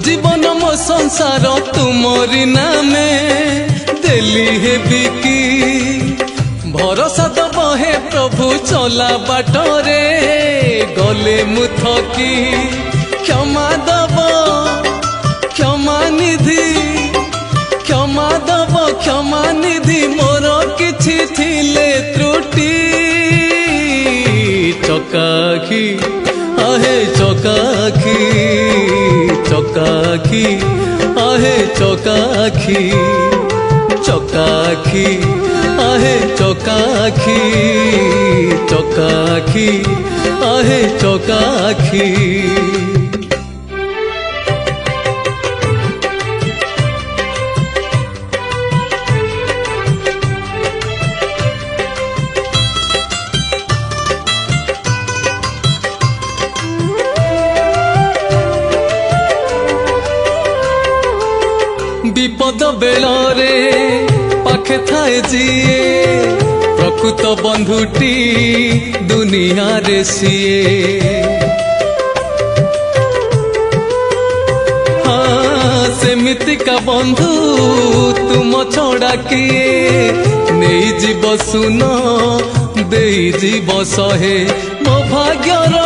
जीवन मो संसार तुमरी नामे देली हे बिकी भरोसा दब हे प्रभु चला बाटरे गले मुथकी क्षमा दब क्षमा निधि क्षमा दब क्षमा निधि मोर किछि थिले त्रुटि चकाखी आहे चकाखी चकाखी आहे चकाखी चकाखी आहे चकाखी चकाखी आहे चकाखी विपद बेलरे पाखे थाए जिए प्रकृत बंधुटी दुनिया रे सीए हाँ सेमिति का बंधु तुम छड़ा किए नहीं जीव सुन दे जीव सहे मो भाग्यर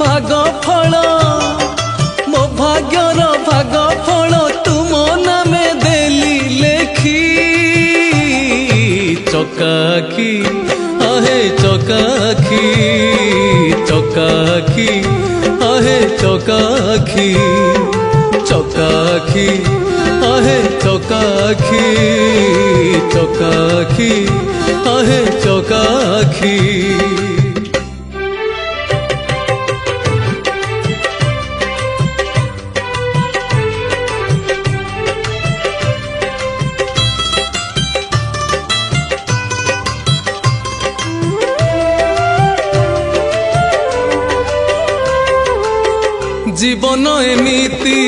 भाग फल मो भाग्यर भाग फल नामे देली लेखी चकाखी आहे चकाखी चकाखी आहे चकाखी चकाखी आहे चकाखी चकाखी आहे चकाखी जीवन एमिति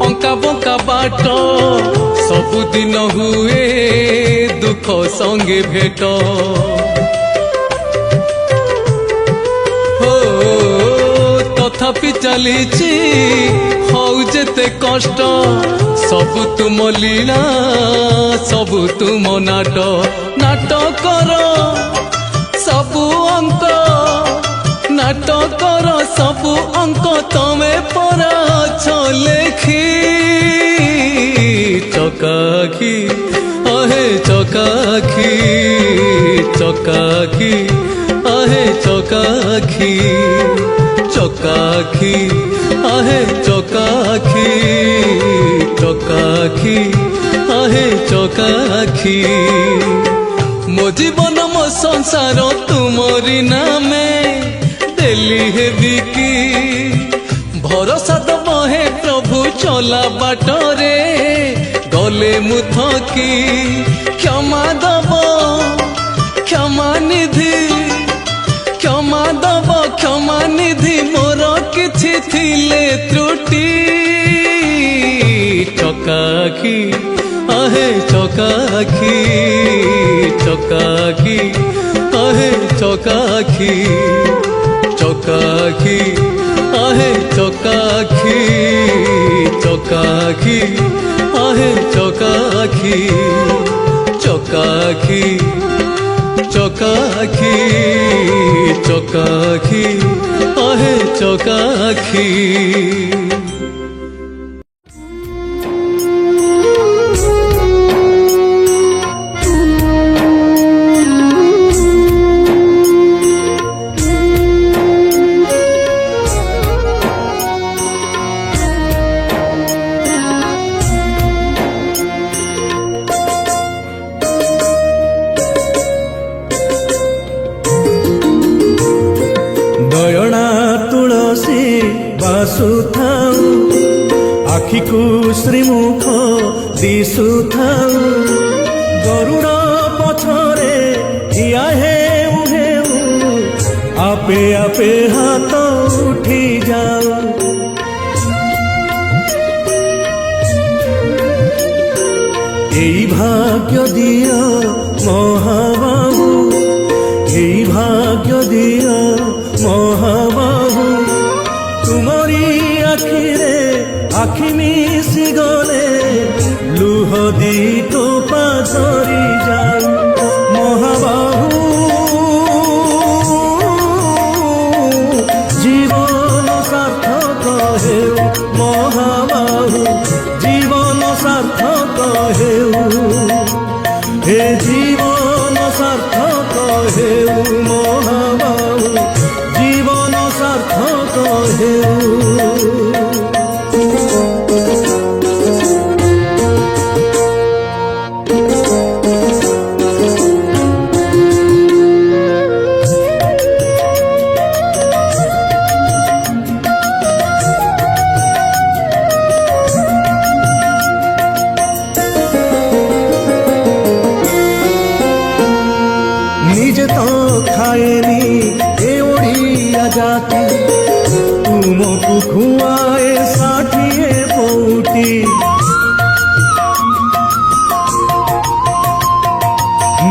अंका बंका बाट सबुदिन हुए दुख संगे भेट हो तथापि चलीची हौ जेते कष्ट सब तुम लीला सब तुम नाट नाटकर सबु अंक नाटकर सबु अंक तमे परा लेखी चकाखी आहे चकाखी चकाखी आहे चकाखी चकाखी आहे चकाखी चकाखी आहे चकाखी मो जीवन मो संसार तुमरी नामे देली हे बिकी भरोसा दब हे प्रभु चला बाटरे गले मुथकी क्षमा दब क्षमा निधि क्षमा दब क्षमा निधि मोर किछि थिले त्रुटि चकाखी आहे चकाखी चकाखी आहे चकाखी चकाखी आहे चकाखी चकाखी आहे चकाखी चकाखी चकाखी चकाखी आहे चकाखी आखिकु श्रीमुख दिशुथाऊ गरुड़ पछरे ठिया हेउ आपे आपे हाथ उठी जाऊ एई भाग्य दियो महाबाहु एई भाग्य दियो महाबाहु तुमरी आखिरे আখি মিশি গলে লুহ দি টোপা ঝরি যাও মহাবাহু জীবন সার্থক হেউ মহাবাহু জীবন সার্থক হেউ হে জীবন সার্থক হেউ মহাবাহু জীবন সার্থক হেউ নিজে তো খায়েনি এ ওড়িয়া জাতি তুমকু খুয়ায়ে ষাঠিয়ে পৌটি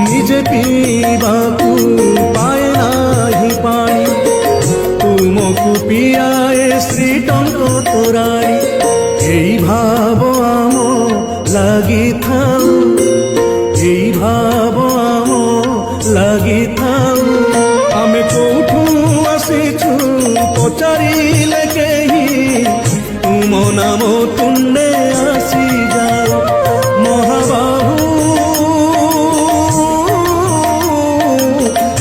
নিজে পিবাকু পায় নাহি পানি তুমকু পিয়ায়ে শ্রীটঙ্ক তোরাড়ি এই ভাব আম লাগিথাও এই ভাব আম লাগিথাও আমি কোঠু আসিছু পচারিলে কেহি তুম নাম তুণ্ডে আসি যাও মহাবাহু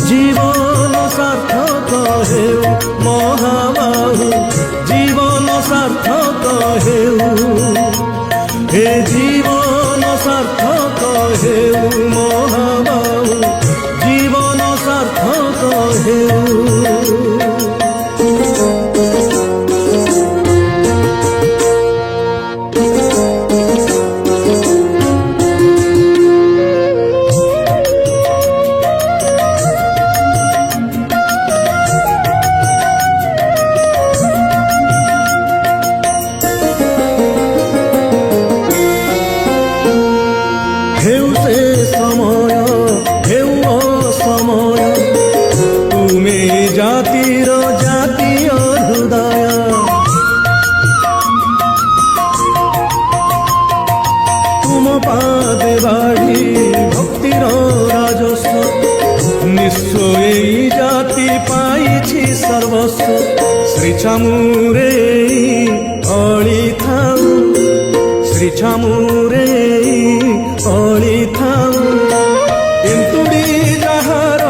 জীবন সার্থক হেউ মহাবাহু জীবন সার্থক হেউ হে জীবন সার্থক হেউ মহাবাহু জীবন সার্থক হেউ হেউ সে সময় হেউ অসময় তুমি জাতির জাতীয় হৃদয় তুম পাদে বাড়ি ভক্তির রাজস্ব নিশ্চয় এই জাতি পাইছি সর্বস্ব শ্রী ছামুরে অଳି থাউ শ্রী ছামুরে অଳି থাউ এନ୍ତୁଡ଼ି ଯାହାର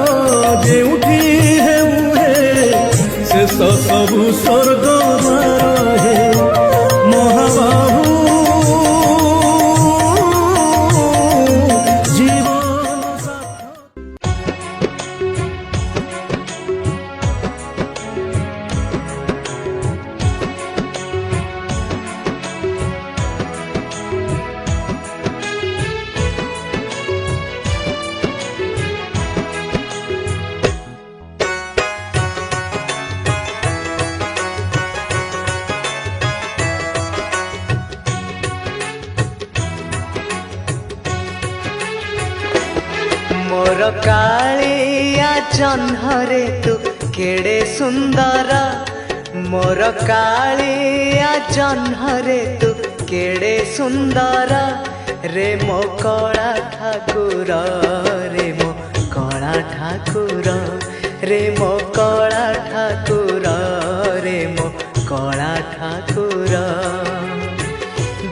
ଯେଉଁଠି ହେଉ ହେ ଶେଷ ସବୁ ସ୍ୱର୍ଗ ଦ୍ୱାର ହେ ମହାବାହୁ ଜୀବନ ସାର୍ଥକ मोर कालिया जह्नरे तू केड़े सुंदर मोर कालिया जह्नरे तू केड़े सुंदर रे मो कला ठाकुर रे मो कला ठाकुर रे मो कला ठाकुर रे मो कला ठाकुर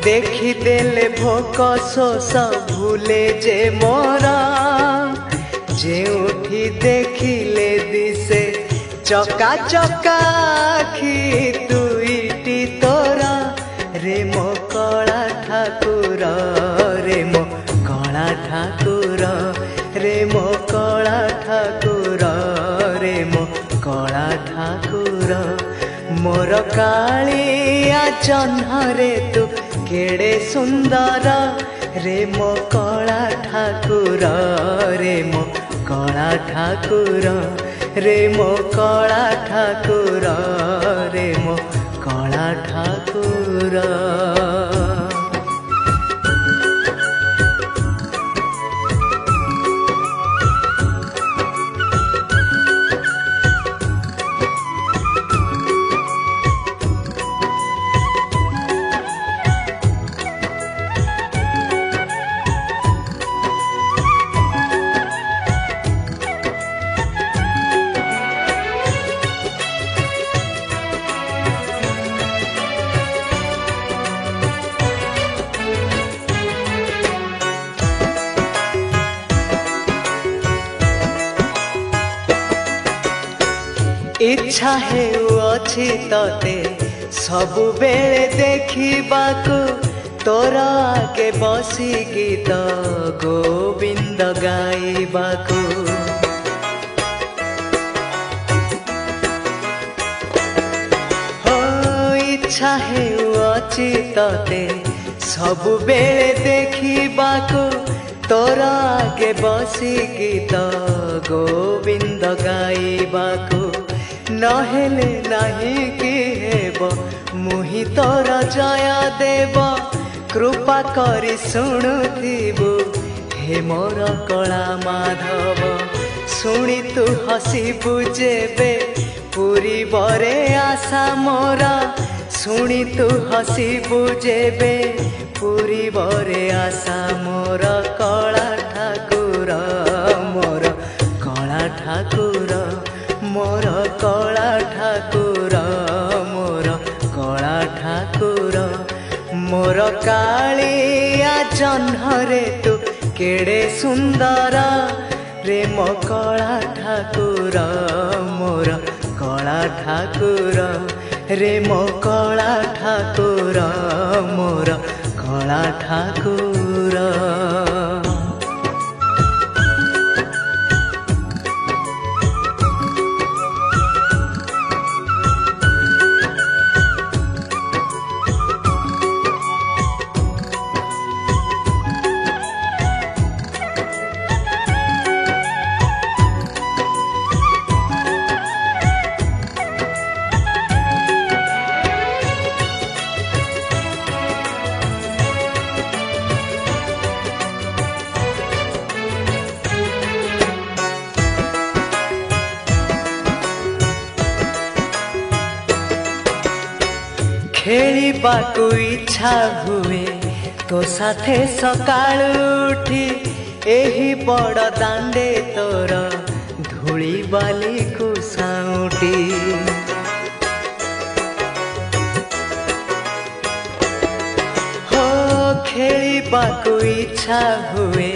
देखी देले भोक शोष भूले जे मोरा जेउठी देखिले दिसे चका चका आखि दुईटी तोरा रे मो कला ठाकुर रे मो कला ठाकुर रे मो कला ठाकुर रे मो कला ठाकुर मोर कालिया जह्नरे तू केड़े सुंदर रे मो कला ठाकुर रे मो कला ठाकुर रे मो कला ठाकुर रे मो कला ठाकुर इच्छा हेउअछि तते सबुबेले देखिबाकू तोर आगे बसी गीत गोविंद गाइबाकू हो इच्छा हेउअछि तते सबुबेले देखिबाकू तोर आगे बसी गीत गोविंद गाइबाकू नहेले नहीं कि हेब मुहि तोर जय देव कृपा करी शुणुथिबु हे मोर कला माधव शुणी तू हसिबु जेबे पूरी बरे आशा मोर शुणी तू हसिबु जेबे पूरी बरे आशा मोर कला ठाकुर मोर कला ठाकुर मोर कला ठाकुर मोर कला ठाकुर मोर कालिया जह्नरे तू केड़े सुंदर रे मो कला ठाकुर मोर कला ठाकुर रे मो कला ठाकुर मोर कला ठाकुर खेलिबाकू इच्छा हुए तो साथे सकाळ उठी एही बड़ दांडे तोर धूली बाली को साउटी हो खेलिबाकू इच्छा हुए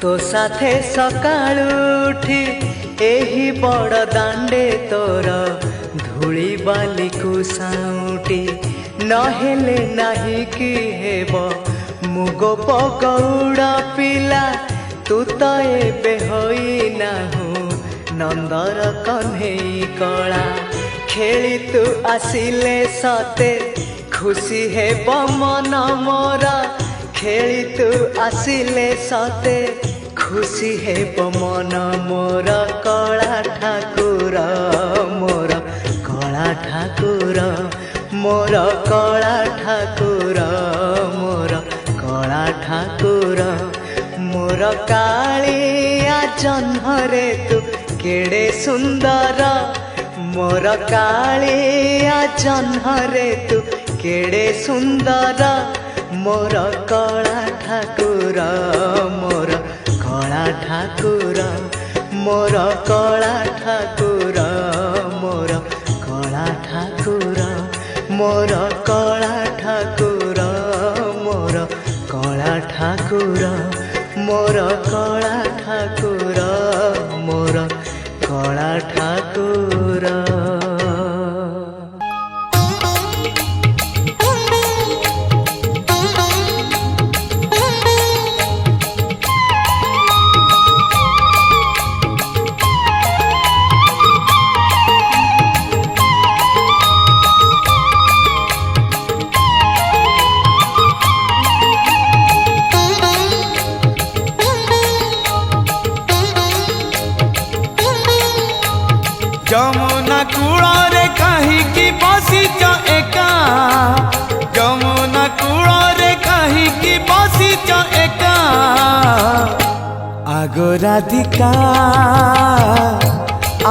तो साथे सकाळ उठी एही बड़ दांडे तोर धूली बाली को साउटी नहेले नहीं कि हेब मुग पकौड़ा पिला तू तो एबे होई नाहु नंदर कन्हई कला खेली तू आसिले सते खुशी हेब मन मोरा खेली तू आसिले सते खुशी हेब मन मोर कला ठाकुर मोर कला ठाकुर मोर कला ठाकुर मोर कला ठाकुर मोर कालिया जह्नरे तू केड़े सुंदर मोर कालिया जह्नरे तू केड़े सुंदर मोर कला ठाकुर मोर कला ठाकुर मोर कला ठाकुर मोर कला ठाकुर मोर कला ठाकुर मोर कला ठाकुर मोर कला ठाकुर मोर कला ठाकुर যমুনা কূଳରେ কাহিকি বসিছ একা যমুনা কূଳରେ কাহিকি বসিছ একা আগো রাধিকা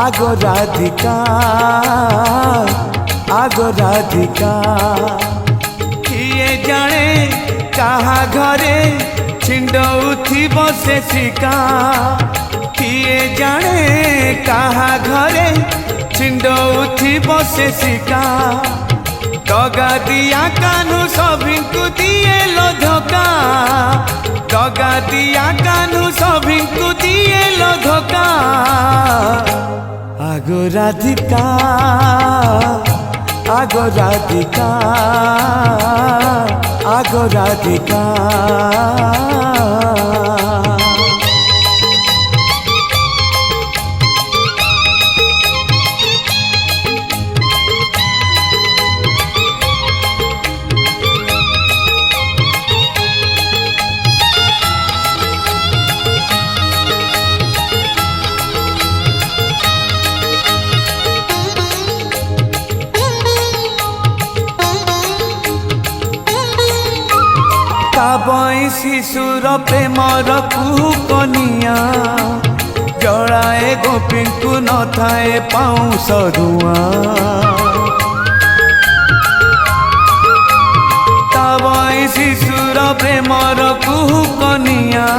আগো রাধিকা আগো রাধিকা কিয়ে জানে কাহা ঘরে ছিন্ডউথিব সে শিকা किए जाने कहा घरे छिंडउथिब से शिका दगा दिया कानू सभी को दिए लो धोखा दगा दिया कानू सभी को दिए लो धोखा आग আগো রাধিকা আগো রাধিকা আগো রাধিকা কাবই শিশুর প্রেমর কুকনিয়া জড়াଏ গোপীଙ୍କୁ নথাए পাউଁଶ ধୂଆଁ কাবই শিশুর প্রেমর কুকনিয়া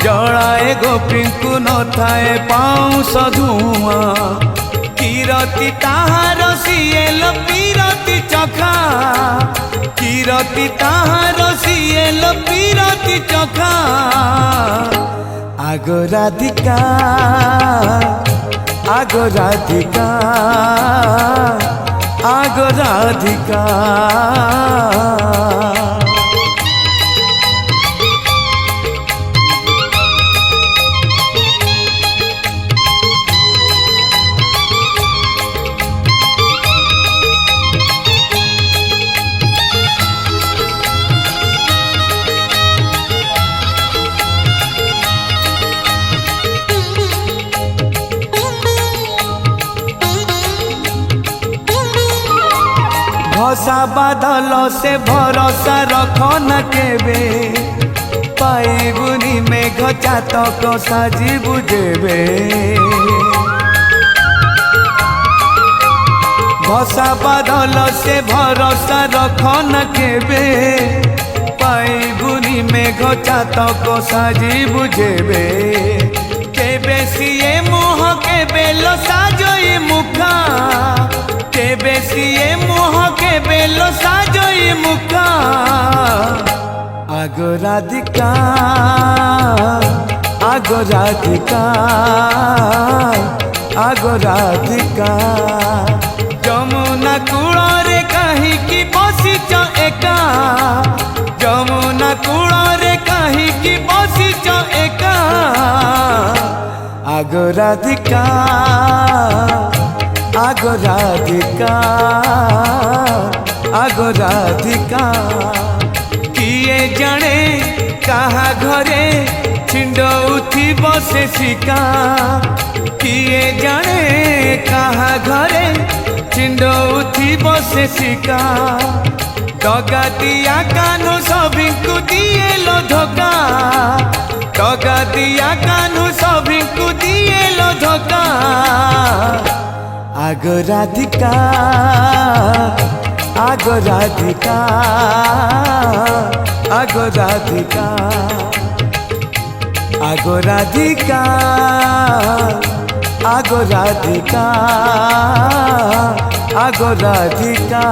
জড়াଏ গোপীଙ୍କୁ নথাए পাউଁଶ ধୂଆଁ কিরতি তাহার সিଏଲ পিরতি চখা কিরতি তাহার সিएल পিরতি চখা আগো রাধিকা আগো রাধিকা আগো রাধিকা भसा बादल से भरोसा रखो न केबे पाइबुनी मेघ चातक साजी बुझेबे भसा बादल से भरोसा रखो न केबे पाइबुनी मेघ चातक साजी बुझेबे केबे सिए मुह केबे लो साजई मुखा केबे सिए मुह केबे लो साजई मुखा আগো রাধিকা আগো রাধিকা আগো রাধিকা যমুনা কূଳରେ কাহিকি বসিছ একা যমুনা কূଳରେ কাহিকি বসিছ একা আগো রাধিকা আগো রাধিকা আগো রাধিকা কিଏ ଜାଣେ କାହା ଘରେ ଛିଣ୍ଡଉଥିବ ସେ ଶିକା କିଏ ଜାଣେ କାହା ଘରେ ଛିଣ୍ଡଉଥିବ ସେ ଶିକା ଦଗା ଦିଆ କାହ୍ନୁ ସଭିଙ୍କୁ ଦିଏ ଲୋ ଧୋକା ଦଗା ଦିଆ କାହ୍ନୁ ସଭିଙ୍କୁ ଦିଏ ଲୋ ଧୋକା আগো রাধিকা আগো রাধিকা আগো রাধিকা আগো রাধিকা আগো রাধিকা আগো রাধিকা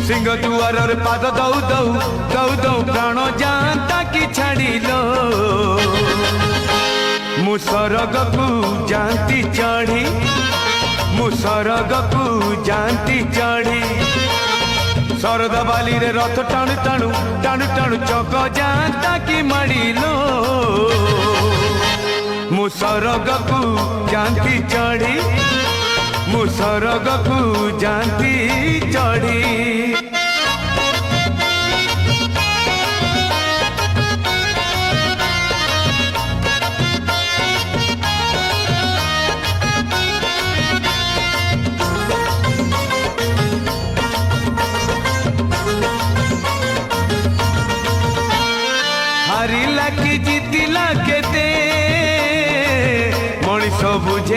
सिंह दुआर पाद दौ दौ दौ दौ प्राण जाता कि छाड़िलो मु सरगकु जानती चढ़ी मु सरगकु जानती चढ़ी शरद बाली रे रथ टाणु टाणु टाणु टाणु चक जाता कि माड़िलो मु सरगकु जानती चढ़ी मु सरगकु जानती चढ़ी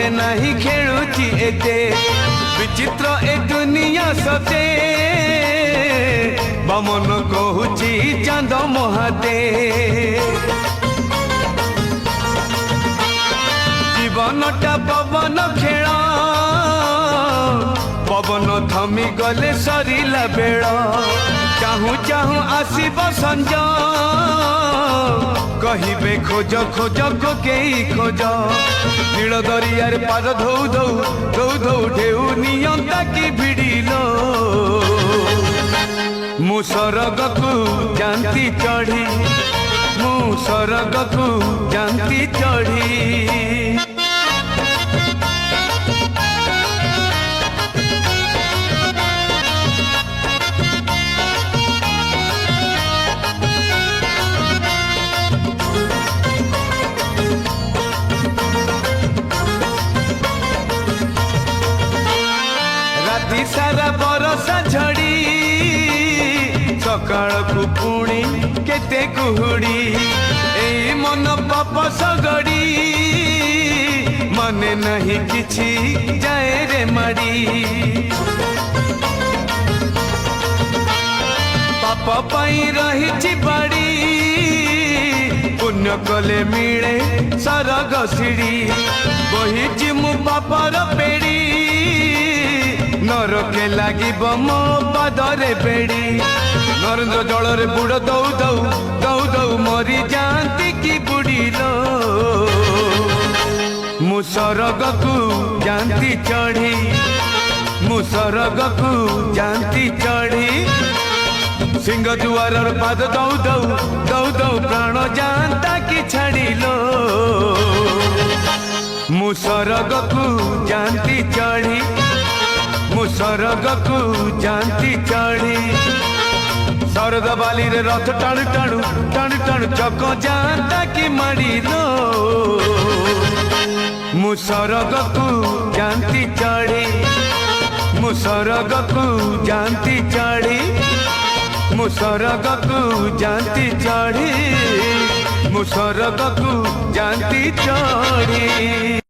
बुझे नहीं खेलुची एते विचित्र ए दुनिया सते बमन कहूची चांद महाते जीवनटा पवन खेल पवन थमी गले सरिला बेल चाहू चाहू आसीब संज कहिबे खोज खोज कोकेई खोज नील दरियार पाद धौ धौ धौ धौ ढेउ नियंता की भिड़िलो मु सरगकु जानती चढ़ी मु सरगकु जानती चढ़ी सारा बरसा झड़ी सकाळ को पुणी केते कुहुड़ी ए मन पाप सगड़ी मने नहीं किछि जाए रे माड़ी पाप पाई रही बाड़ी पुण्य कले मिले सरग सिड़ी बही मु पापर पेड़ी नरके लागिब मो पादरे बेड़ी नरेंद्र जल बुड़ दौ दौ दौ दौ मरी जाती की बुड़ीलो मु सरगकु जानती चढ़ी मु सरगकु जानती चढ़ी सिंह दुआर पाद दौ दौ दौ दौ प्राण जानता की छाड़िलो मु सरगकु जानती चढ़ी मु सरगकु जानती चढ़ी शरद बाली रे रथ टाणु टाणु टाणु टाणु चक जानता की माड़िलो मु सरगकु जानती चढ़ी मु सरगकु जानती चढ़ी मु सरगकु जानती चढ़ी मु सरगकु जानती चढ़ी।